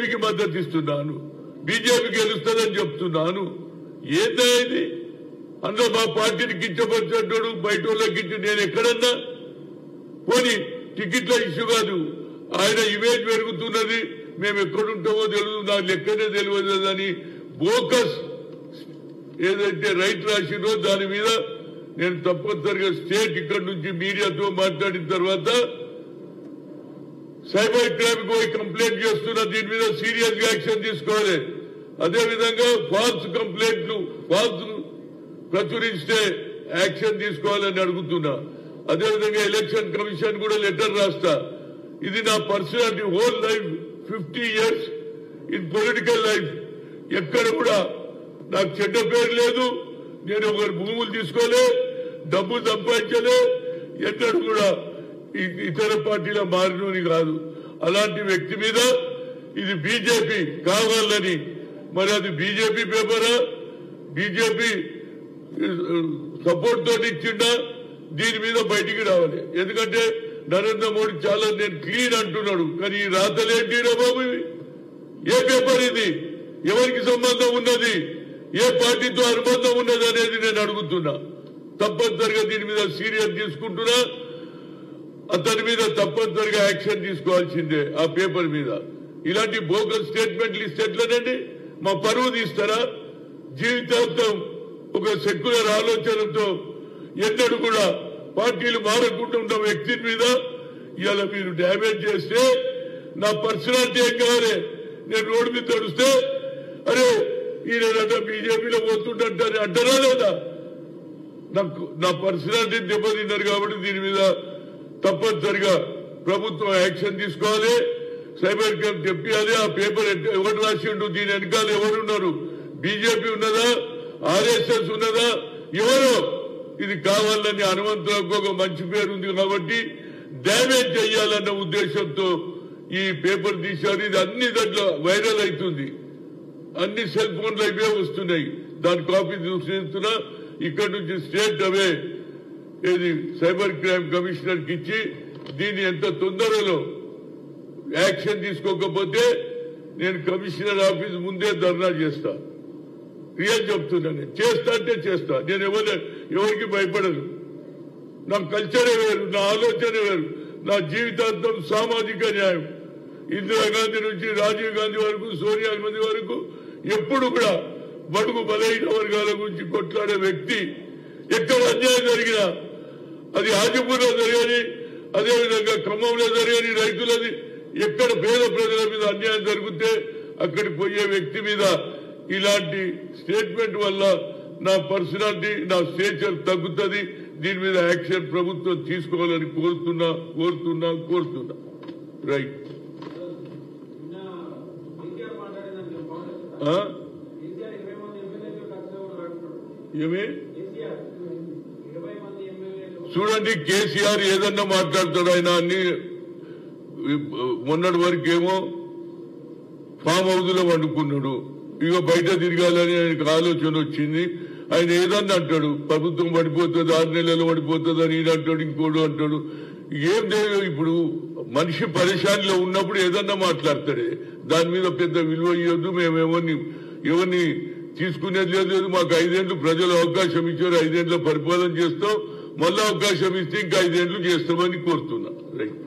బీజేపీకి మద్దతు ఇస్తున్నాను, బీజేపీ గెలుస్తుందని చెప్తున్నాను. ఏందా ఇది? అందులో మా పార్టీని కించపరిచాడు, బయట వాళ్ళకి నేను ఎక్కడన్నా పోనీ టికెట్ల ఇష్యూ కాదు, ఆయన ఇమేజ్ పెరుగుతున్నది, మేము ఎక్కడుంటామో తెలియదు, నాకు లెక్కనే తెలియదు అని బోకస్ ఏదైతే రైట్ రాసిందో దాని మీద నేను తప్పనిసరిగా స్టేట్ ఇక్కడి నుంచి మీడియాతో మాట్లాడిన తర్వాత సైబర్ క్రైమ్ పోయి కంప్లైంట్ చేస్తున్నా, దీని మీద సీరియస్ గా యాక్షన్ తీసుకోవాలి. అదేవిధంగా ఫాల్స్ కంప్లైంట్లు ఫాల్స్ ప్రచురిస్తే యాక్షన్ తీసుకోవాలని అడుగుతున్నా. అదేవిధంగా ఎలక్షన్ కమిషన్ కూడా లెటర్ రాస్తా. ఇది నా personality, whole life 50 years in political life ఎక్కడ కూడా నాకు చెడ్డ పేరు లేదు, నేను ఒకరి భూములు తీసుకోలే, డబ్బు సంపాదించలే, ఎక్కడ కూడా ఇతర పార్టీల మారినోని కాదు. అలాంటి వ్యక్తి మీద ఇది బీజేపీ కావాలని, మరి అది బీజేపీ పేపరా, బీజేపీ సపోర్ట్ తోటి ఇచ్చిండా, దీని మీద బయటికి రావాలి. ఎందుకంటే నరేంద్ర మోడీ చాలా నేను క్లీన్ అంటున్నాడు, కానీ ఈ రాతలేంటి బాబు? ఏ పేపర్ ఇది? ఎవరికి సంబంధం ఉన్నది? ఏ పార్టీతో అనుబంధం ఉన్నది అనేది నేను అడుగుతున్నా. తప్పనిసరిగా దీని మీద సీరియస్ తీసుకుంటున్నా, అతని మీద తప్పనిసరిగా యాక్షన్ తీసుకోవాల్సిందే. ఆ పేపర్ మీద ఇలాంటి బోగస్ స్టేట్మెంట్లు ఇస్తే ఎట్లనండి? మా పరువు తీస్తారా? జీవితాంతం ఒక సెక్యులర్ ఆలోచనతో ఎన్నడూ కూడా పార్టీలు మారకుండా ఉన్న వ్యక్తి మీద ఇలా మీరు డ్యామేజ్ చేస్తే నా పర్సనాలిటీ ఏం కావాలి? నేను రోడ్డు మీద తడుస్తే అరే ఈయన బీజేపీలో పోతుంటారు అంటారా లేదా? నాకు నా పర్సనాలిటీ దెబ్బతిన్నారు కాబట్టి దీని మీద తప్పనిసరిగా ప్రభుత్వం యాక్షన్ తీసుకోవాలి, సైబర్ క్రైమ్ తెప్పియాలి. ఆ పేపర్ ఎవరు రాసిండు, దీని వెనకాల ఎవరున్నారు? బీజేపీ ఉన్నదా, ఆర్ఎస్ఎస్ ఉన్నదా, ఎవరు? ఇది కావాలని హనుమంతరావుకు ఒక మంచి పేరు ఉంది కాబట్టి డ్యామేజ్ చేయాలన్న ఉద్దేశంతో ఈ పేపర్ తీశారు. ఇది అన్ని దాంట్లో వైరల్ అవుతుంది, అన్ని సెల్ ఫోన్లు అవే వస్తున్నాయి. దాని కాపీ చూస్తున్నా. ఇక్కడ నుంచి స్టేట్ అవే ఇది సైబర్ క్రైమ్ కమిషనర్కి ఇచ్చి దీన్ని ఎంత తొందరలో యాక్షన్ తీసుకోకపోతే నేను కమిషనర్ ఆఫీస్ ముందే ధర్నా చేస్తా. రియల్ చెప్తున్నా, నేను చేస్తా అంటే చేస్తా. నేను ఎవరికి భయపడను. నా కల్చరే వేరు, నా ఆలోచన వేరు. నా జీవితాంతం సామాజిక న్యాయం, ఇందిరాగాంధీ నుంచి రాజీవ్ గాంధీ వరకు, సోనియా గాంధీ వరకు ఎప్పుడు కూడా బడుగు బలహీన వర్గాల గురించి కొట్లాడే వ్యక్తి. ఎక్కడ అన్యాయం జరిగినా, అది హాజీపూర్లో జరిగని, అదేవిధంగా ఖమ్మంలో జరిగని, రైతులది ఎక్కడ పేద ప్రజల మీద అన్యాయం జరిగితే అక్కడికి పోయే వ్యక్తి మీద ఇలాంటి స్టేట్మెంట్ వల్ల నా పర్సనాలిటీ, నా స్టేచర్ తగ్గుతుంది. దీని మీద యాక్షన్ ప్రభుత్వం తీసుకోవాలని కోరుతున్నా. రైట్. ఏమి చూడండి, కేసీఆర్ ఏదన్నా మాట్లాడతాడు. ఆయన అన్ని మొన్నటి వరకు ఏమో ఫామ్ హౌస్ లో వండుకున్నాడు, ఇక బయట తిరగాలని ఆయనకు ఆలోచన వచ్చింది. ఆయన ఏదన్నా అంటాడు, ప్రభుత్వం పడిపోతుంది, 6 నెలలు పడిపోతుంది అని ఈయన అంటాడు, ఇంకోడు అంటాడు. ఏం లేదు, ఇప్పుడు మనిషి పరిశానిలో ఉన్నప్పుడు ఏదన్నా మాట్లాడతాడే, దాని మీద పెద్ద విలువ ఇవ్వద్దు. మేము ఎవరిని తీసుకునేది లేదు. మాకు 5 ఏళ్లు ప్రజలు అవకాశం ఇచ్చారు, 5 ఏళ్ల పరిపాలన చేస్తాం, మళ్ళా అవకాశం ఇస్తే ఇంకా 5 ఏళ్లు చేస్తామని కోరుతున్నా. రైట్.